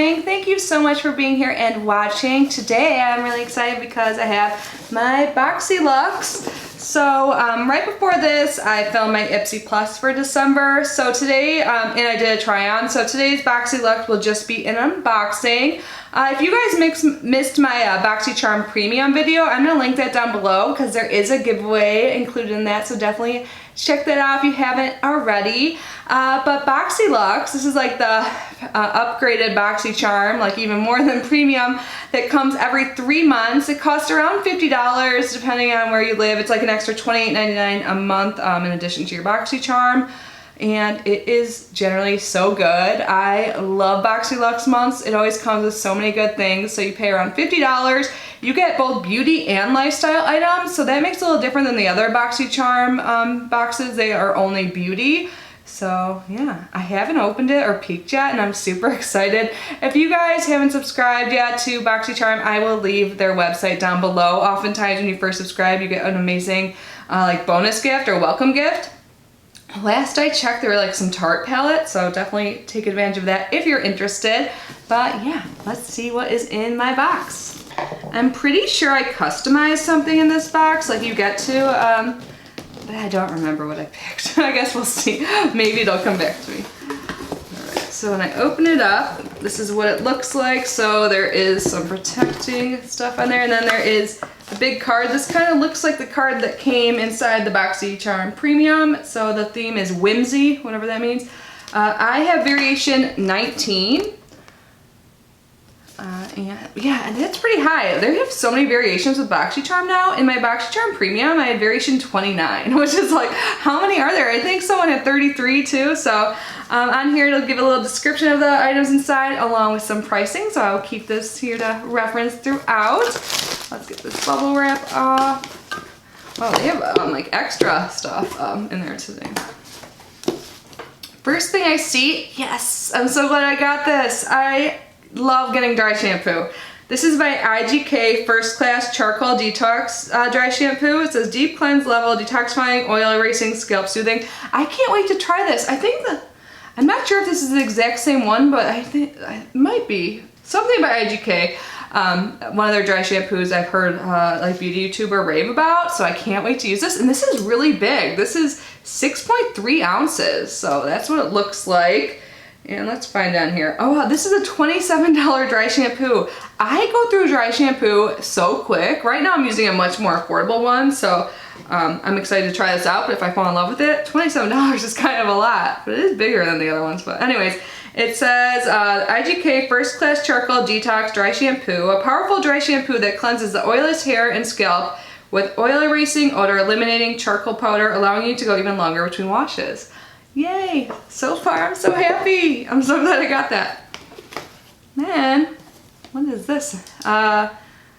watching. Thank you so much for being here and watching. Today I'm really excited because I have my Boxyluxe. So right before this I filmed my Ipsy Plus for December. So today, and I did a try on, so today's Boxyluxe will just be an unboxing. If you guys missed my BoxyCharm Premium video, I'm going to link that down below because there is a giveaway included in that, so definitely check that out if you haven't already. But Boxyluxe, this is like the upgraded BoxyCharm, like even more than Premium, that comes every 3 months. It costs around $50 depending on where you live. It's like an extra $28.99 a month in addition to your BoxyCharm. And it is generally so good. I love Boxyluxe months. It always comes with so many good things. So you pay around $50. You get both beauty and lifestyle items. So that makes it a little different than the other Boxycharm boxes. They are only beauty. So yeah, I haven't opened it or peeked yet and I'm super excited. If you guys haven't subscribed yet to Boxycharm, I will leave their website down below. Oftentimes when you first subscribe, you get an amazing like bonus gift or welcome gift. Last I checked, there were like some Tarte palettes, so definitely take advantage of that if you're interested. But yeah, let's see what is in my box. I'm pretty sure I customized something in this box, like you get to, but I don't remember what I picked. I guess we'll see. Maybe it'll come back to me. Alright, so when I open it up, this is what it looks like. So there is some protecting stuff on there, and then there is a big card. This kind of looks like the card that came inside the Boxycharm Premium. So the theme is whimsy, whatever that means. I have variation 19. And that's pretty high. They have so many variations with Boxycharm now. In my Boxycharm Premium, I had variation 29, which is like, how many are there? I think someone had 33 too. So on here, it'll give a little description of the items inside along with some pricing. So I'll keep this here to reference throughout. Let's get this bubble wrap off. Oh, they have like extra stuff in there today. First thing I see, yes, I'm so glad I got this. I love getting dry shampoo. This is my IGK First Class Charcoal Detox dry shampoo. It says deep cleanse level, detoxifying, oil erasing, scalp soothing. I can't wait to try this. I think I'm not sure if this is the exact same one, but I think it might be. Something by IGK. One of their dry shampoos I've heard like beauty YouTuber rave about, so I can't wait to use this. And this is really big. This is 6.3 ounces, so that's what it looks like. And let's find down here. Oh wow, this is a $27 dry shampoo. I go through dry shampoo so quick. Right now I'm using a much more affordable one, so I'm excited to try this out, but if I fall in love with it, $27 is kind of a lot, but it is bigger than the other ones. But anyways, it says IGK First Class Charcoal Detox Dry Shampoo, a powerful dry shampoo that cleanses the oilless hair and scalp with oil erasing, odor eliminating charcoal powder, allowing you to go even longer between washes. Yay! So far, I'm so happy. I'm so glad I got that. Man, what is this?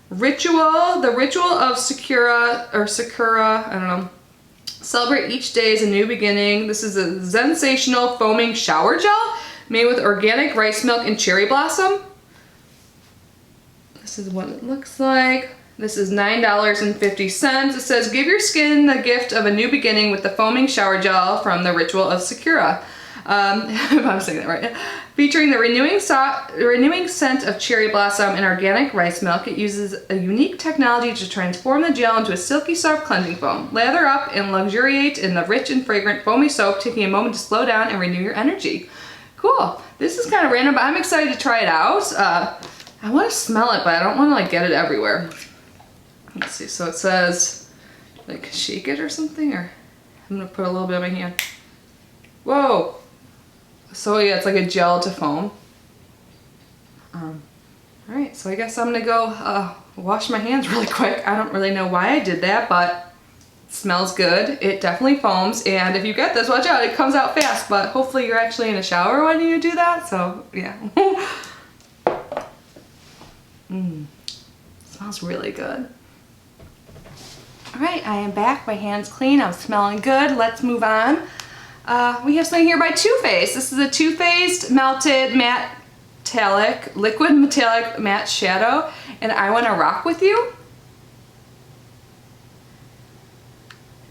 Ritual, the ritual of Sakura, I don't know. Celebrate each day as a new beginning. This is a sensational foaming shower gel made with organic rice milk and cherry blossom. This is what it looks like. This is $9.50. It says, give your skin the gift of a new beginning with the foaming shower gel from the Ritual of Sakura. If I'm saying that right. Featuring the renewing scent of cherry blossom and organic rice milk, it uses a unique technology to transform the gel into a silky soft cleansing foam. Lather up and luxuriate in the rich and fragrant foamy soap, taking a moment to slow down and renew your energy. Cool. This is kind of random, but I'm excited to try it out. I want to smell it, but I don't want to like get it everywhere. Let's see, so it says, like, shake it or something, or I'm gonna put a little bit on my hand. Whoa! So yeah, it's like a gel to foam. Alright, so I guess I'm gonna go wash my hands really quick. I don't really know why I did that, but it smells good. It definitely foams, and if you get this, watch out, it comes out fast, but hopefully you're actually in a shower when you do that, so yeah. Smells really good. Alright, I am back. My hand's clean. I'm smelling good. Let's move on. We have something here by Too Faced. This is a Too Faced Melted Matte Liquid Metallic Matte Shadow, and I Want to Rock With You.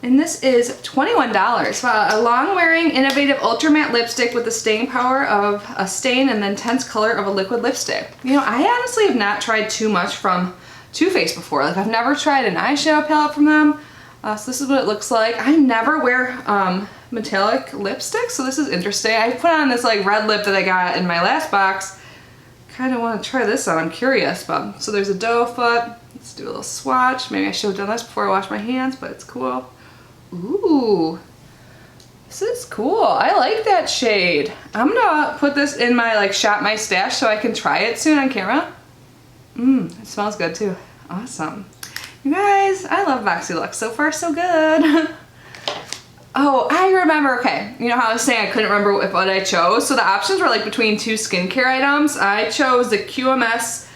And this is $21. Wow, a long-wearing, innovative ultra matte lipstick with the staying power of a stain and the intense color of a liquid lipstick. You know, I honestly have not tried too much from Too Faced before. Like, I've never tried an eyeshadow palette from them. So this is what it looks like. I never wear metallic lipstick, so this is interesting. I put on this like red lip that I got in my last box. Kind of want to try this on. I'm curious, but so there's a doe foot. Let's do a little swatch. Maybe I should have done this before I wash my hands, but it's cool. Ooh, this is cool. I like that shade. I'm gonna put this in my like Shop My Stash so I can try it soon on camera. It smells good too. Awesome. You guys, I love Boxyluxe. So far, so good. Oh, I remember, okay. You know how I was saying I couldn't remember what I chose? So the options were like between two skincare items. I chose the QMS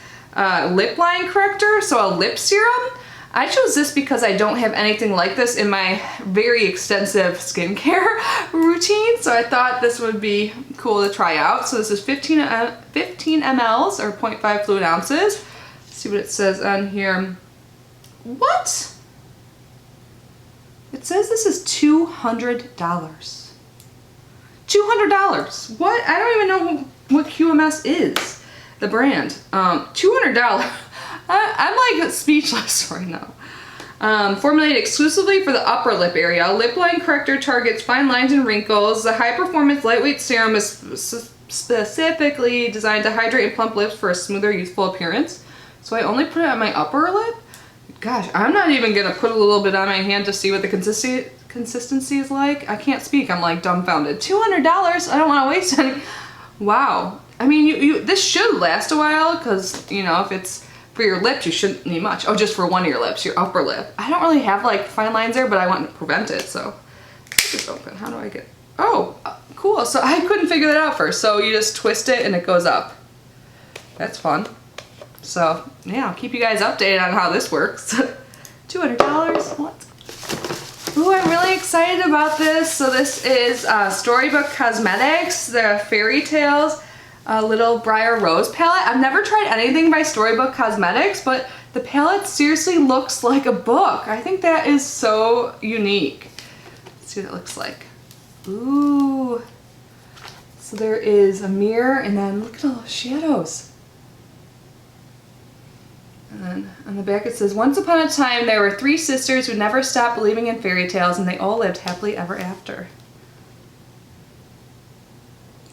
lip line corrector, so a lip serum. I chose this because I don't have anything like this in my very extensive skincare routine, so I thought this would be cool to try out. So this is 15 mLs or 0.5 fluid ounces. Let's see what it says on here. What? It says this is $200. $200. What? I don't even know what QMS is. The brand. $200. I'm like speechless right now. Formulated exclusively for the upper lip area, lip line corrector targets fine lines and wrinkles. The high-performance lightweight serum is specifically designed to hydrate and plump lips for a smoother, youthful appearance. So I only put it on my upper lip? Gosh, I'm not even gonna put a little bit on my hand to see what the consistency is like. I can't speak, I'm like dumbfounded. $200, I don't wanna waste any. Wow. I mean, this should last a while because, you know, if it's for your lips, you shouldn't need much. Oh, just for one of your lips, your upper lip. I don't really have like fine lines there, but I want to prevent it, so. It's open, how do I get, oh, cool. So I couldn't figure that out first. So you just twist it and it goes up. That's fun. So yeah, I'll keep you guys updated on how this works. $200, what? Ooh, I'm really excited about this. So this is Storybook Cosmetics, the Fairy Tales Little Briar Rose palette. I've never tried anything by Storybook Cosmetics, but the palette seriously looks like a book. I think that is so unique. Let's see what it looks like. Ooh. So there is a mirror and then look at all those shadows. And then on the back it says, once upon a time there were 3 sisters who never stopped believing in fairy tales and they all lived happily ever after.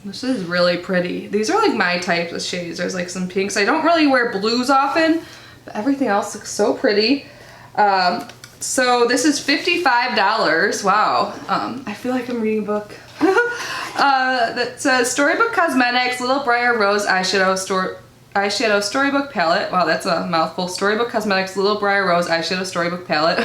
This is really pretty. These are like my type of shades. There's like some pinks. I don't really wear blues often, but everything else looks so pretty. So this is $55. Wow. I feel like I'm reading a book. That says Storybook Cosmetics Little Briar Rose Eyeshadow Storybook Palette. Wow, that's a mouthful. Storybook Cosmetics Little Briar Rose Eyeshadow Storybook Palette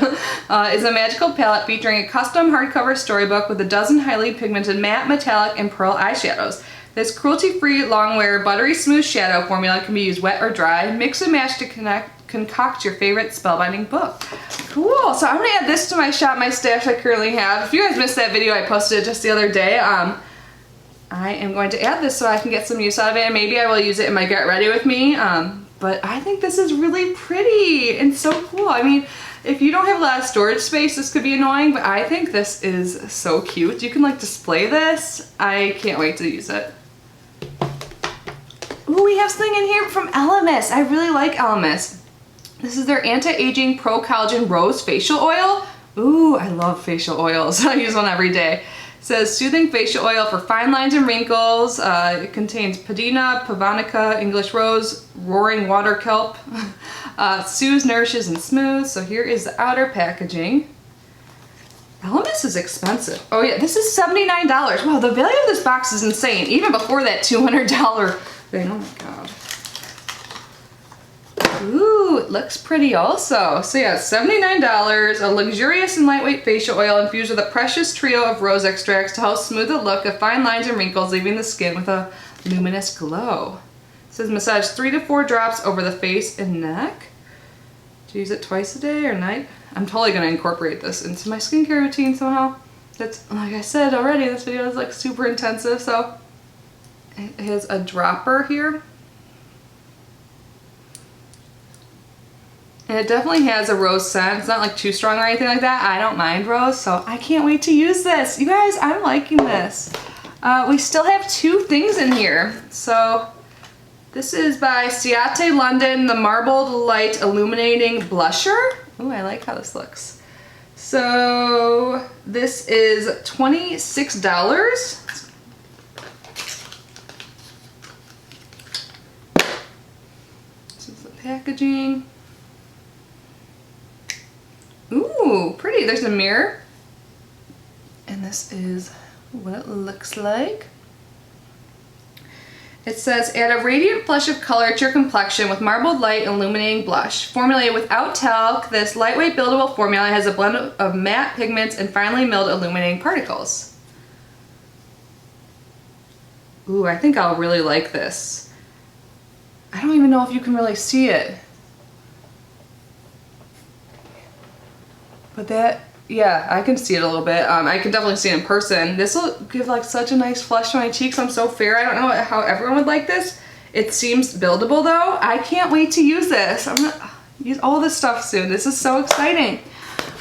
is a magical palette featuring a custom hardcover storybook with a dozen highly pigmented matte, metallic, and pearl eyeshadows. This cruelty-free, long-wear, buttery smooth shadow formula can be used wet or dry. Mix and match to concoct your favorite spellbinding book. Cool. So I'm going to add this to my Shop My Stash I currently have. If you guys missed that video, I posted it just the other day. I am going to add this so I can get some use out of it, and maybe I will use it in my Get Ready With Me, but I think this is really pretty and so cool. I mean, if you don't have a lot of storage space, this could be annoying, but I think this is so cute. You can like display this. I can't wait to use it. Ooh, we have something in here from Elemis. I really like Elemis. This is their Anti-Aging Pro Collagen Rose Facial Oil. Ooh, I love facial oils. I use one every day. It says soothing facial oil for fine lines and wrinkles. It contains Padina, Pavonica, English Rose, Roaring Water Kelp. Soothes, nourishes, and smooths. So here is the outer packaging. Elemis is expensive. Oh yeah, this is $79. Wow, the value of this box is insane. Even before that $200 thing. Oh my god. Ooh, it looks pretty also. So yeah, $79, a luxurious and lightweight facial oil infused with a precious trio of rose extracts to help smooth the look of fine lines and wrinkles, leaving the skin with a luminous glow. It says massage 3 to 4 drops over the face and neck. To use it twice a day or night. I'm totally gonna incorporate this into my skincare routine somehow. That's, like I said already, this video is like super intensive, so it has a dropper here. And it definitely has a rose scent. It's not like too strong or anything like that. I don't mind rose, so I can't wait to use this. You guys, I'm liking this. We still have 2 things in here. So this is by Ciate London, the Marbled Light Illuminating Blusher. Ooh, I like how this looks. So this is $26. This is the packaging. Ooh, pretty. There's a mirror. And this is what it looks like. It says, add a radiant flush of color to your complexion with Marbled Light Illuminating Blush. Formulated without talc, this lightweight buildable formula has a blend of matte pigments and finely milled illuminating particles. Ooh, I think I'll really like this. I don't even know if you can really see it. But that, yeah, I can see it a little bit. I can definitely see it in person. This will give like such a nice flush to my cheeks. I'm so fair. I don't know how everyone would like this. It seems buildable though. I can't wait to use this. I'm gonna use all this stuff soon. This is so exciting.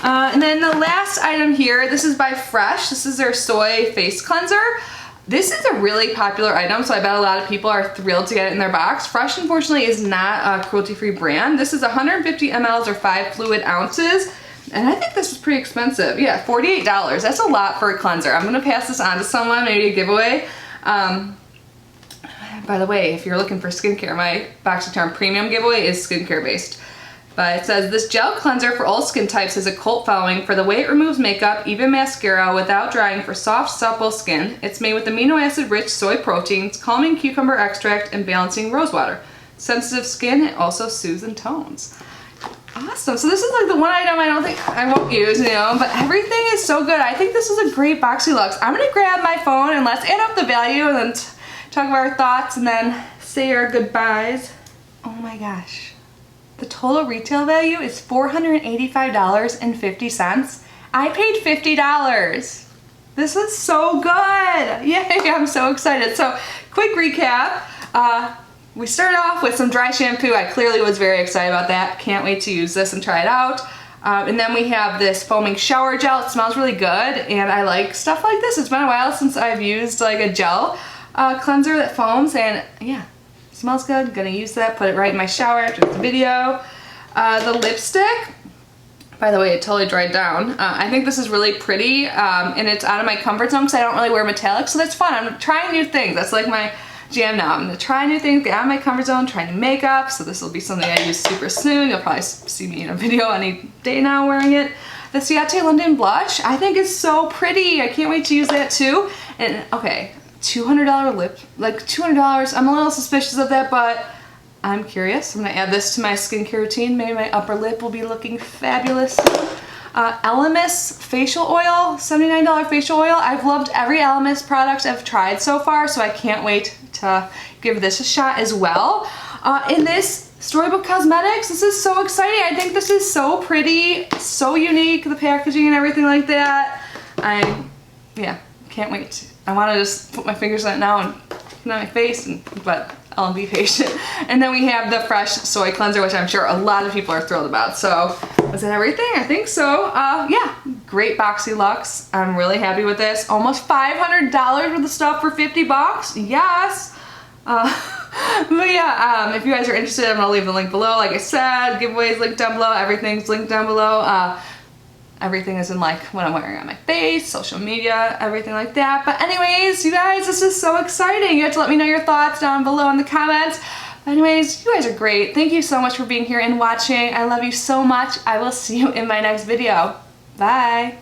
And then the last item here, this is by Fresh. This is their soy face cleanser. This is a really popular item, so I bet a lot of people are thrilled to get it in their box. Fresh, unfortunately, is not a cruelty-free brand. This is 150 mLs or 5 fluid ounces. And I think this is pretty expensive. Yeah, $48. That's a lot for a cleanser. I'm gonna pass this on to someone, maybe a giveaway. By the way, if you're looking for skincare, my Boxycharm Premium giveaway is skincare based. But it says, this gel cleanser for all skin types has a cult following for the way it removes makeup, even mascara, without drying for soft, supple skin. It's made with amino acid rich soy proteins, calming cucumber extract, and balancing rose water. Sensitive skin, it also soothes and tones. Awesome. So this is like the one item I don't think I won't use, you know, but everything is so good. I think this is a great Boxyluxe. I'm going to grab my phone and let's add up the value and then talk about our thoughts and then say our goodbyes. Oh my gosh. The total retail value is $485.50. I paid $50. This is so good. Yay, I'm so excited. So quick recap. We started off with some dry shampoo. I clearly was very excited about that. Can't wait to use this and try it out. And then we have this foaming shower gel. It smells really good and I like stuff like this. It's been a while since I've used like a gel cleanser that foams and yeah, it smells good. Gonna use that, put it right in my shower after the video. The lipstick, by the way, it totally dried down. I think this is really pretty and it's out of my comfort zone because I don't really wear metallic, so that's fun. I'm trying new things. That's like my jam now. I'm gonna try new things, get out of my comfort zone, try new makeup, so this will be something I use super soon. You'll probably see me in a video any day now wearing it. The Ciate London blush, I think is so pretty. I can't wait to use that too. And okay, $200 lip, like $200, I'm a little suspicious of that, but I'm curious. I'm gonna add this to my skincare routine. Maybe my upper lip will be looking fabulous. Elemis facial oil, $79 facial oil. I've loved every Elemis product I've tried so far, so I can't wait to give this a shot as well. In this Storybook Cosmetics, this is so exciting. I think this is so pretty, so unique, the packaging and everything like that. Yeah, can't wait. I want to just put my fingers on it now and put it on my face, but I'll be patient. And then we have the Fresh Soy Cleanser, which I'm sure a lot of people are thrilled about. So, was that everything? I think so. Yeah, great Boxyluxe. I'm really happy with this. Almost $500 worth of stuff for 50 bucks. Yes. But yeah, if you guys are interested, I'm gonna leave the link below. Like I said, giveaways linked down below. Everything's linked down below. Everything is in like what I'm wearing on my face, social media, everything like that. But anyways, you guys, this is so exciting. You have to let me know your thoughts down below in the comments. But anyways, you guys are great. Thank you so much for being here and watching. I love you so much. I will see you in my next video. Bye.